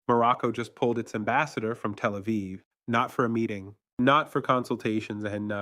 Morocco just pulled its ambassador from Tel Aviv, not for a meeting, not for consultations, and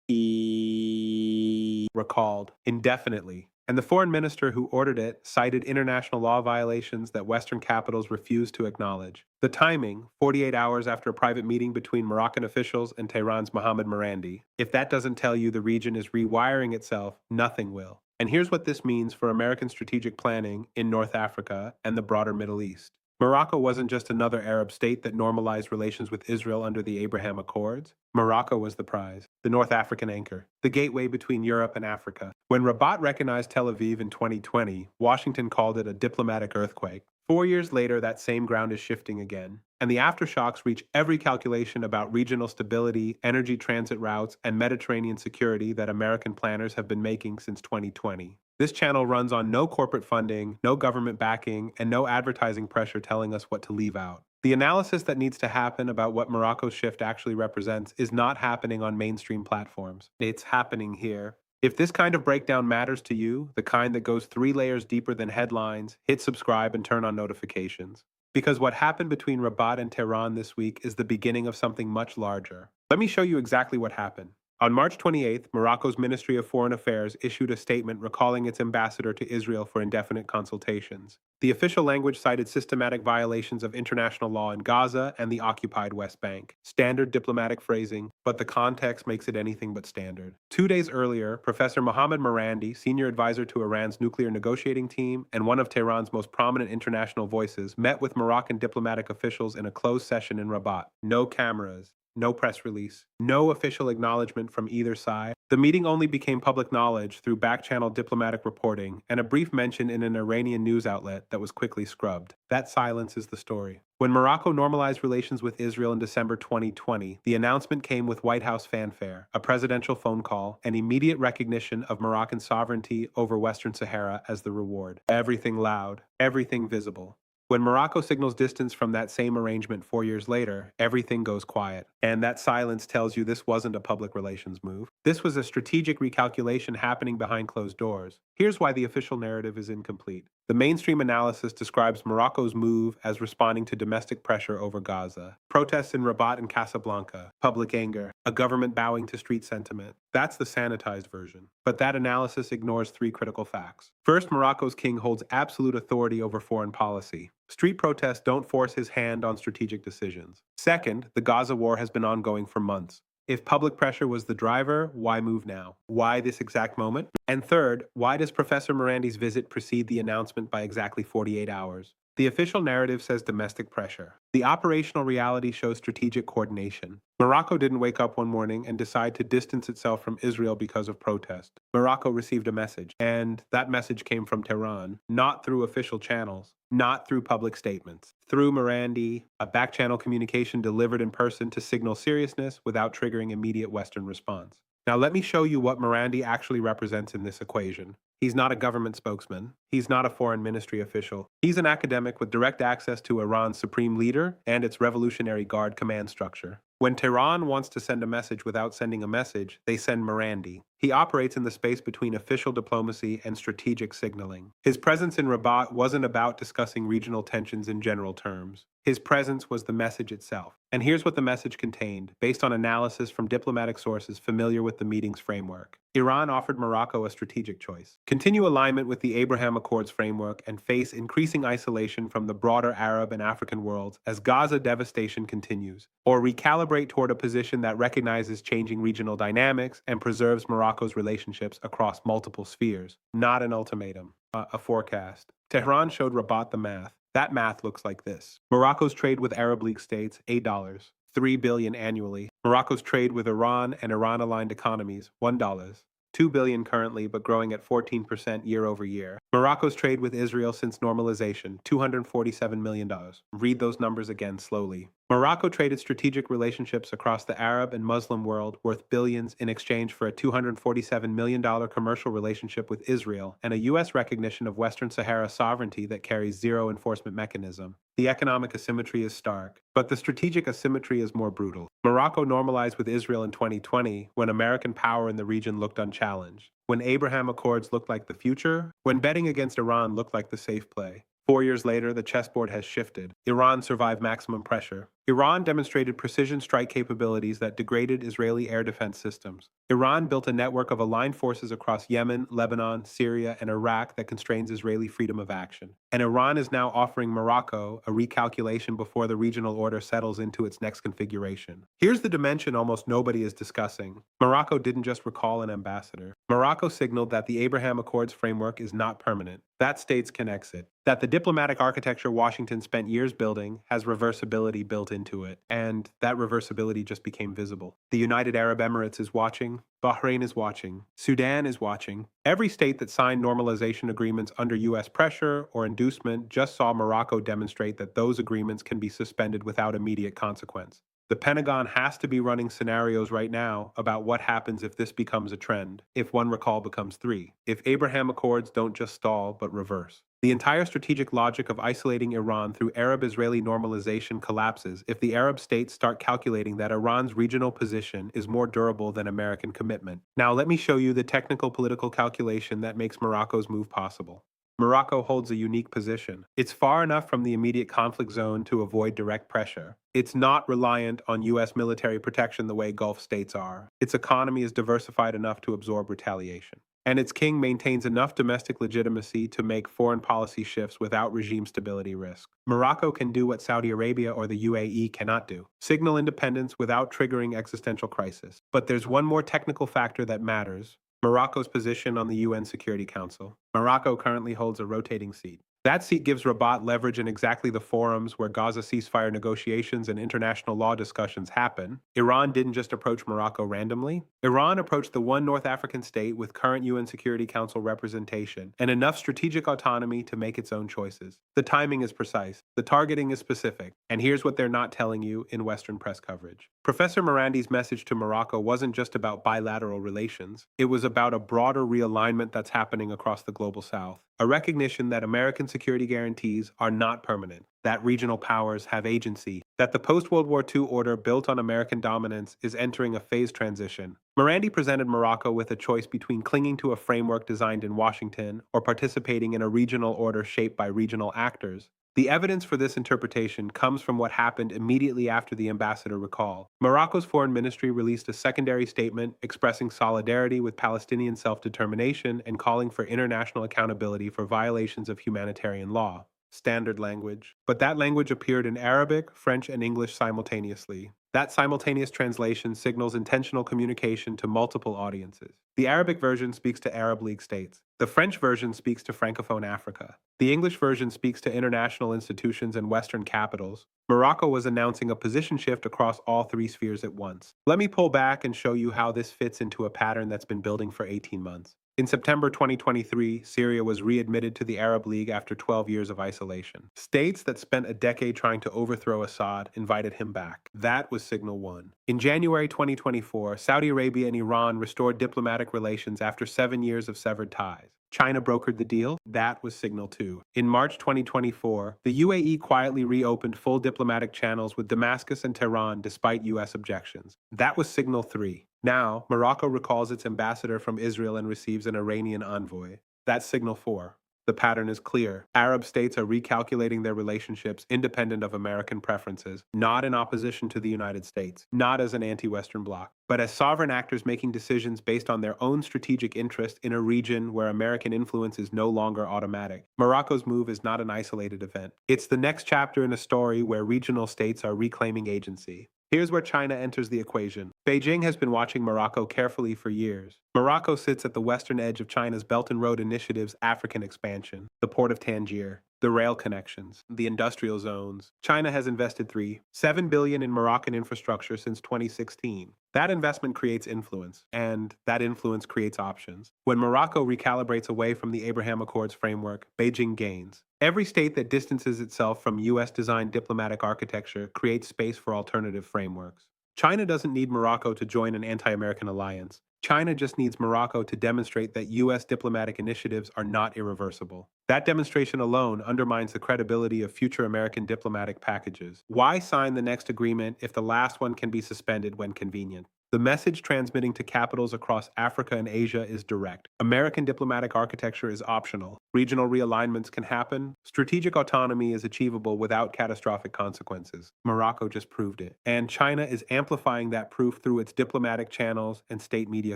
he recalled indefinitely. And the foreign minister who ordered it cited international law violations that Western capitals refused to acknowledge. The timing, 48 hours after a private meeting between Moroccan officials and Tehran's Mohammed Marandi. If that doesn't tell you the region is rewiring itself, nothing will. And here's what this means for American strategic planning in North Africa and the broader Middle East. Morocco wasn't just another Arab state that normalized relations with Israel under the Abraham Accords. Morocco was the prize, the North African anchor, the gateway between Europe and Africa. When Rabat recognized Tel Aviv in 2020, Washington called it a diplomatic earthquake. 4 years later, that same ground is shifting again, and the aftershocks reach every calculation about regional stability, energy transit routes, and Mediterranean security that American planners have been making since 2020. This channel runs on no corporate funding, no government backing, and no advertising pressure telling us what to leave out. The analysis that needs to happen about what Morocco's shift actually represents is not happening on mainstream platforms. It's happening here. If this kind of breakdown matters to you, the kind that goes 3 layers deeper than headlines, hit subscribe and turn on notifications. Because what happened between Rabat and Tehran this week is the beginning of something much larger. Let me show you exactly what happened. On March 28th, Morocco's Ministry of Foreign Affairs issued a statement recalling its ambassador to Israel for indefinite consultations. The official language cited systematic violations of international law in Gaza and the occupied West Bank. Standard diplomatic phrasing, but the context makes it anything but standard. 2 days earlier, Professor Mohammed Marandi, senior advisor to Iran's nuclear negotiating team and one of Tehran's most prominent international voices, met with Moroccan diplomatic officials in a closed session in Rabat. No cameras. No press release, no official acknowledgement from either side. The meeting only became public knowledge through back-channel diplomatic reporting and a brief mention in an Iranian news outlet that was quickly scrubbed. That silence is the story. When Morocco normalized relations with Israel in December 2020, the announcement came with White House fanfare, a presidential phone call, and immediate recognition of Moroccan sovereignty over Western Sahara as the reward. Everything loud, everything visible. When Morocco signals distance from that same arrangement 4 years later, everything goes quiet. And that silence tells you this wasn't a public relations move. This was a strategic recalculation happening behind closed doors. Here's why the official narrative is incomplete. The mainstream analysis describes Morocco's move as responding to domestic pressure over Gaza. Protests in Rabat and Casablanca, public anger, a government bowing to street sentiment. That's the sanitized version. But that analysis ignores 3 critical facts. First, Morocco's king holds absolute authority over foreign policy. Street protests don't force his hand on strategic decisions. Second, the Gaza war has been ongoing for months. If public pressure was the driver, why move now? Why this exact moment? And third, why does Professor Morandi's visit precede the announcement by exactly 48 hours? The official narrative says domestic pressure. The operational reality shows strategic coordination. Morocco didn't wake up one morning and decide to distance itself from Israel because of protest. Morocco received a message, and that message came from Tehran, not through official channels, not through public statements. Through Marandi, a back-channel communication delivered in person to signal seriousness without triggering immediate Western response. Now let me show you what Marandi actually represents in this equation. He's not a government spokesman. He's not a foreign ministry official. He's an academic with direct access to Iran's supreme leader and its Revolutionary Guard command structure. When Tehran wants to send a message without sending a message, they send Marandi. He operates in the space between official diplomacy and strategic signaling. His presence in Rabat wasn't about discussing regional tensions in general terms. His presence was the message itself. And here's what the message contained, based on analysis from diplomatic sources familiar with the meeting's framework. Iran offered Morocco a strategic choice. Continue alignment with the Abraham Accords framework and face increasing isolation from the broader Arab and African worlds as Gaza devastation continues, or recalibrate toward a position that recognizes changing regional dynamics and preserves Morocco's relationships across multiple spheres. Not an ultimatum, a forecast. Tehran showed Rabat the math. That math looks like this. Morocco's trade with Arab League states, $8, $3 billion annually. Morocco's trade with Iran and Iran-aligned economies, $1. $2 billion currently, but growing at 14% year over year. Morocco's trade with Israel since normalization, $247 million. Read those numbers again slowly. Morocco traded strategic relationships across the Arab and Muslim world worth billions in exchange for a $247 million commercial relationship with Israel and a U.S. recognition of Western Sahara sovereignty that carries zero enforcement mechanism. The economic asymmetry is stark, but the strategic asymmetry is more brutal. Morocco normalized with Israel in 2020 when American power in the region looked unchallenged, when Abraham Accords looked like the future, when betting against Iran looked like the safe play. 4 years later, the chessboard has shifted. Iran survived maximum pressure. Iran demonstrated precision strike capabilities that degraded Israeli air defense systems. Iran built a network of aligned forces across Yemen, Lebanon, Syria, and Iraq that constrains Israeli freedom of action. And Iran is now offering Morocco a recalculation before the regional order settles into its next configuration. Here's the dimension almost nobody is discussing. Morocco didn't just recall an ambassador. Morocco signaled that the Abraham Accords framework is not permanent, that states can exit, that the diplomatic architecture Washington spent years building has reversibility built into it, and that reversibility just became visible. The United Arab Emirates is watching, Bahrain is watching, Sudan is watching. Every state that signed normalization agreements under U.S. pressure or inducement just saw Morocco demonstrate that those agreements can be suspended without immediate consequence. The Pentagon has to be running scenarios right now about what happens if this becomes a trend, if one recall becomes three, if Abraham Accords don't just stall but reverse. The entire strategic logic of isolating Iran through Arab-Israeli normalization collapses if the Arab states start calculating that Iran's regional position is more durable than American commitment. Now let me show you the technical political calculation that makes Morocco's move possible. Morocco holds a unique position. It's far enough from the immediate conflict zone to avoid direct pressure. It's not reliant on U.S. military protection the way Gulf states are. Its economy is diversified enough to absorb retaliation. And its king maintains enough domestic legitimacy to make foreign policy shifts without regime stability risk. Morocco can do what Saudi Arabia or the UAE cannot do: signal independence without triggering existential crisis. But there's one more technical factor that matters: Morocco's position on the UN Security Council. Morocco currently holds a rotating seat. That seat gives Rabat leverage in exactly the forums where Gaza ceasefire negotiations and international law discussions happen. Iran didn't just approach Morocco randomly. Iran approached the one North African state with current UN Security Council representation and enough strategic autonomy to make its own choices. The timing is precise. The targeting is specific. And here's what they're not telling you in Western press coverage. Professor Morandi's message to Morocco wasn't just about bilateral relations. It was about a broader realignment that's happening across the global South. A recognition that American security guarantees are not permanent, that regional powers have agency, that the post-World War II order built on American dominance is entering a phase transition. Marandi presented Morocco with a choice between clinging to a framework designed in Washington or participating in a regional order shaped by regional actors. The evidence for this interpretation comes from what happened immediately after the ambassador recall. Morocco's foreign ministry released a secondary statement expressing solidarity with Palestinian self-determination and calling for international accountability for violations of humanitarian law. Standard language. But that language appeared in Arabic, French, and English simultaneously. That simultaneous translation signals intentional communication to multiple audiences. The Arabic version speaks to Arab League states. The French version speaks to Francophone Africa. The English version speaks to international institutions and Western capitals. Morocco was announcing a position shift across all three spheres at once. Let me pull back and show you how this fits into a pattern that's been building for 18 months. In September 2023, Syria was readmitted to the Arab League after 12 years of isolation. States that spent a decade trying to overthrow Assad invited him back. That was signal one. In January 2024, Saudi Arabia and Iran restored diplomatic relations after 7 years of severed ties. China brokered the deal. That was signal two. In March 2024, the UAE quietly reopened full diplomatic channels with Damascus and Tehran despite U.S. objections. That was signal three. Now, Morocco recalls its ambassador from Israel and receives an Iranian envoy. That's signal four. The pattern is clear. Arab states are recalculating their relationships independent of American preferences, not in opposition to the United States, not as an anti-Western bloc, but as sovereign actors making decisions based on their own strategic interest in a region where American influence is no longer automatic. Morocco's move is not an isolated event. It's the next chapter in a story where regional states are reclaiming agency. Here's where China enters the equation. Beijing has been watching Morocco carefully for years. Morocco sits at the western edge of China's Belt and Road Initiative's African expansion, the port of Tangier, the rail connections, the industrial zones. China has invested $7 billion in Moroccan infrastructure since 2016. That investment creates influence, and that influence creates options. When Morocco recalibrates away from the Abraham Accords framework, Beijing gains. Every state that distances itself from U.S.-designed diplomatic architecture creates space for alternative frameworks. China doesn't need Morocco to join an anti-American alliance. China just needs Morocco to demonstrate that U.S. diplomatic initiatives are not irreversible. That demonstration alone undermines the credibility of future American diplomatic packages. Why sign the next agreement if the last one can be suspended when convenient? The message transmitting to capitals across Africa and Asia is direct. American diplomatic architecture is optional. Regional realignments can happen. Strategic autonomy is achievable without catastrophic consequences. Morocco just proved it. And China is amplifying that proof through its diplomatic channels and state media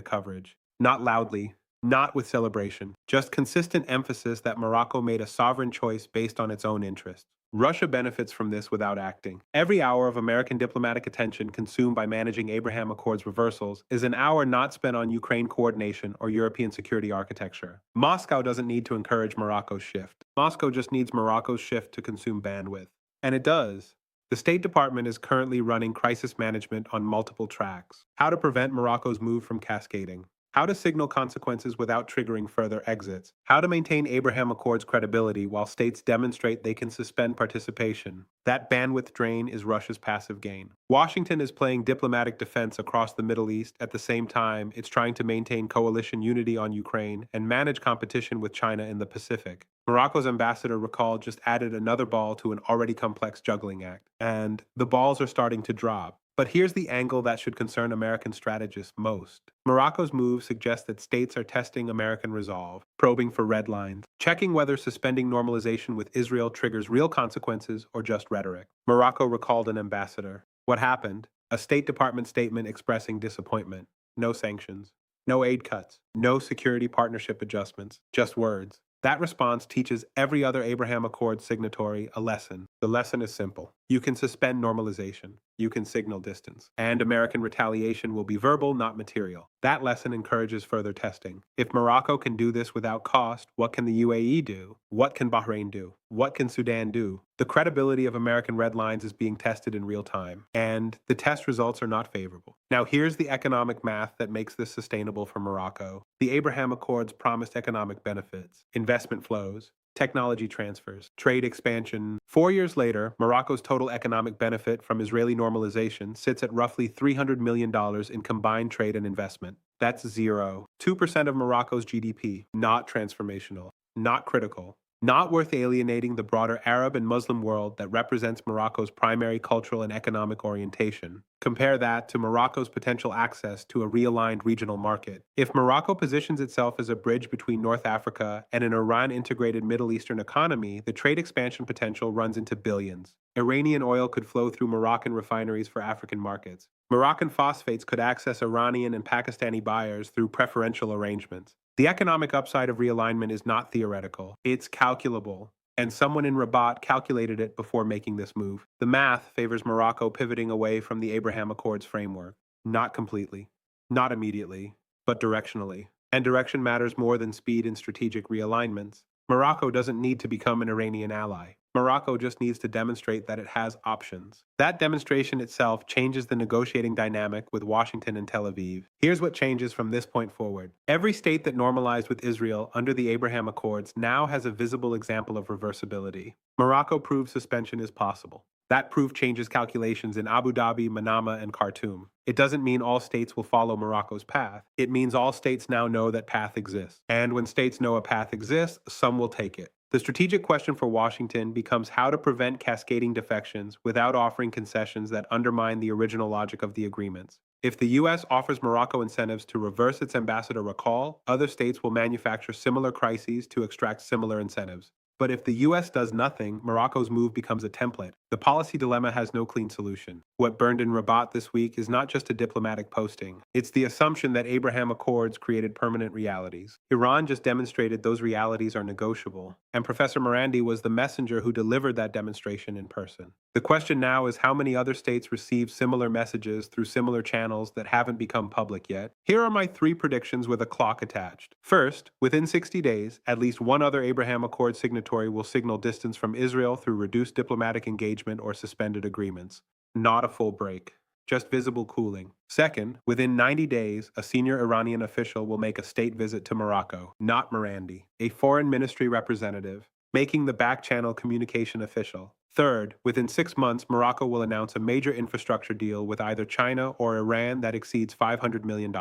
coverage. Not loudly, not with celebration, just consistent emphasis that Morocco made a sovereign choice based on its own interests. Russia benefits from this without acting. Every hour of American diplomatic attention consumed by managing Abraham Accords reversals is an hour not spent on Ukraine coordination or European security architecture. Moscow doesn't need to encourage Morocco's shift. Moscow just needs Morocco's shift to consume bandwidth. And it does. The State Department is currently running crisis management on multiple tracks. How to prevent Morocco's move from cascading. How to signal consequences without triggering further exits. How to maintain Abraham Accords credibility while states demonstrate they can suspend participation. That bandwidth drain is Russia's passive gain. Washington is playing diplomatic defense across the Middle East. At the same time, it's trying to maintain coalition unity on Ukraine and manage competition with China in the Pacific. Morocco's ambassador recall just added another ball to an already complex juggling act. And the balls are starting to drop. But here's the angle that should concern American strategists most. Morocco's move suggests that states are testing American resolve, probing for red lines, checking whether suspending normalization with Israel triggers real consequences or just rhetoric. Morocco recalled an ambassador. What happened? A State Department statement expressing disappointment. No sanctions. No aid cuts. No security partnership adjustments. Just words. That response teaches every other Abraham Accords signatory a lesson. The lesson is simple. You can suspend normalization. You can signal distance. And American retaliation will be verbal, not material. That lesson encourages further testing. If Morocco can do this without cost, what can the UAE do? What can Bahrain do? What can Sudan do? The credibility of American red lines is being tested in real time, and the test results are not favorable. Now here's the economic math that makes this sustainable for Morocco. The Abraham Accords promised economic benefits, investment flows, technology transfers, trade expansion. 4 years later, Morocco's total economic benefit from Israeli normalization sits at roughly $300 million in combined trade and investment. That's zero. 2% of Morocco's GDP. Not transformational. Not critical. Not worth alienating the broader Arab and Muslim world that represents Morocco's primary cultural and economic orientation. Compare that to Morocco's potential access to a realigned regional market. If Morocco positions itself as a bridge between North Africa and an Iran-integrated Middle Eastern economy, the trade expansion potential runs into billions. Iranian oil could flow through Moroccan refineries for African markets. Moroccan phosphates could access Iranian and Pakistani buyers through preferential arrangements. The economic upside of realignment is not theoretical, it's calculable, and someone in Rabat calculated it before making this move. The math favors Morocco pivoting away from the Abraham Accords framework. Not completely, not immediately, but directionally. And direction matters more than speed in strategic realignments. Morocco doesn't need to become an Iranian ally. Morocco just needs to demonstrate that it has options. That demonstration itself changes the negotiating dynamic with Washington and Tel Aviv. Here's what changes from this point forward. Every state that normalized with Israel under the Abraham Accords now has a visible example of reversibility. Morocco proves suspension is possible. That proof changes calculations in Abu Dhabi, Manama, and Khartoum. It doesn't mean all states will follow Morocco's path. It means all states now know that path exists. And when states know a path exists, some will take it. The strategic question for Washington becomes how to prevent cascading defections without offering concessions that undermine the original logic of the agreements. If the U.S. offers Morocco incentives to reverse its ambassador recall, other states will manufacture similar crises to extract similar incentives. But if the U.S. does nothing, Morocco's move becomes a template. The policy dilemma has no clean solution. What burned in Rabat this week is not just a diplomatic posting. It's the assumption that Abraham Accords created permanent realities. Iran just demonstrated those realities are negotiable. And Professor Marandi was the messenger who delivered that demonstration in person. The question now is how many other states receive similar messages through similar channels that haven't become public yet. Here are my 3 predictions with a clock attached. First, within 60 days, at least one other Abraham Accords signatory will signal distance from Israel through reduced diplomatic engagement or suspended agreements. Not a full break, just visible cooling. Second, within 90 days, a senior Iranian official will make a state visit to Morocco, not Marandi, a foreign ministry representative, making the back-channel communication official. Third, within 6 months, Morocco will announce a major infrastructure deal with either China or Iran that exceeds $500 million.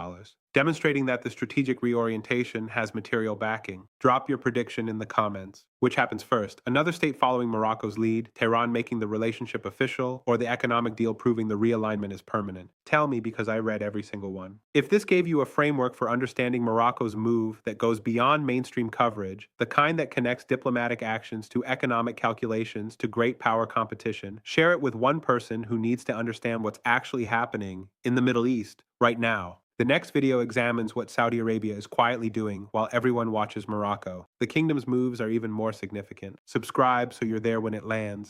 demonstrating that the strategic reorientation has material backing. Drop your prediction in the comments. Which happens first? Another state following Morocco's lead, Tehran making the relationship official, or the economic deal proving the realignment is permanent? Tell me, because I read every single one. If this gave you a framework for understanding Morocco's move that goes beyond mainstream coverage, the kind that connects diplomatic actions to economic calculations to great power competition, share it with one person who needs to understand what's actually happening in the Middle East right now. The next video examines what Saudi Arabia is quietly doing while everyone watches Morocco. The kingdom's moves are even more significant. Subscribe so you're there when it lands.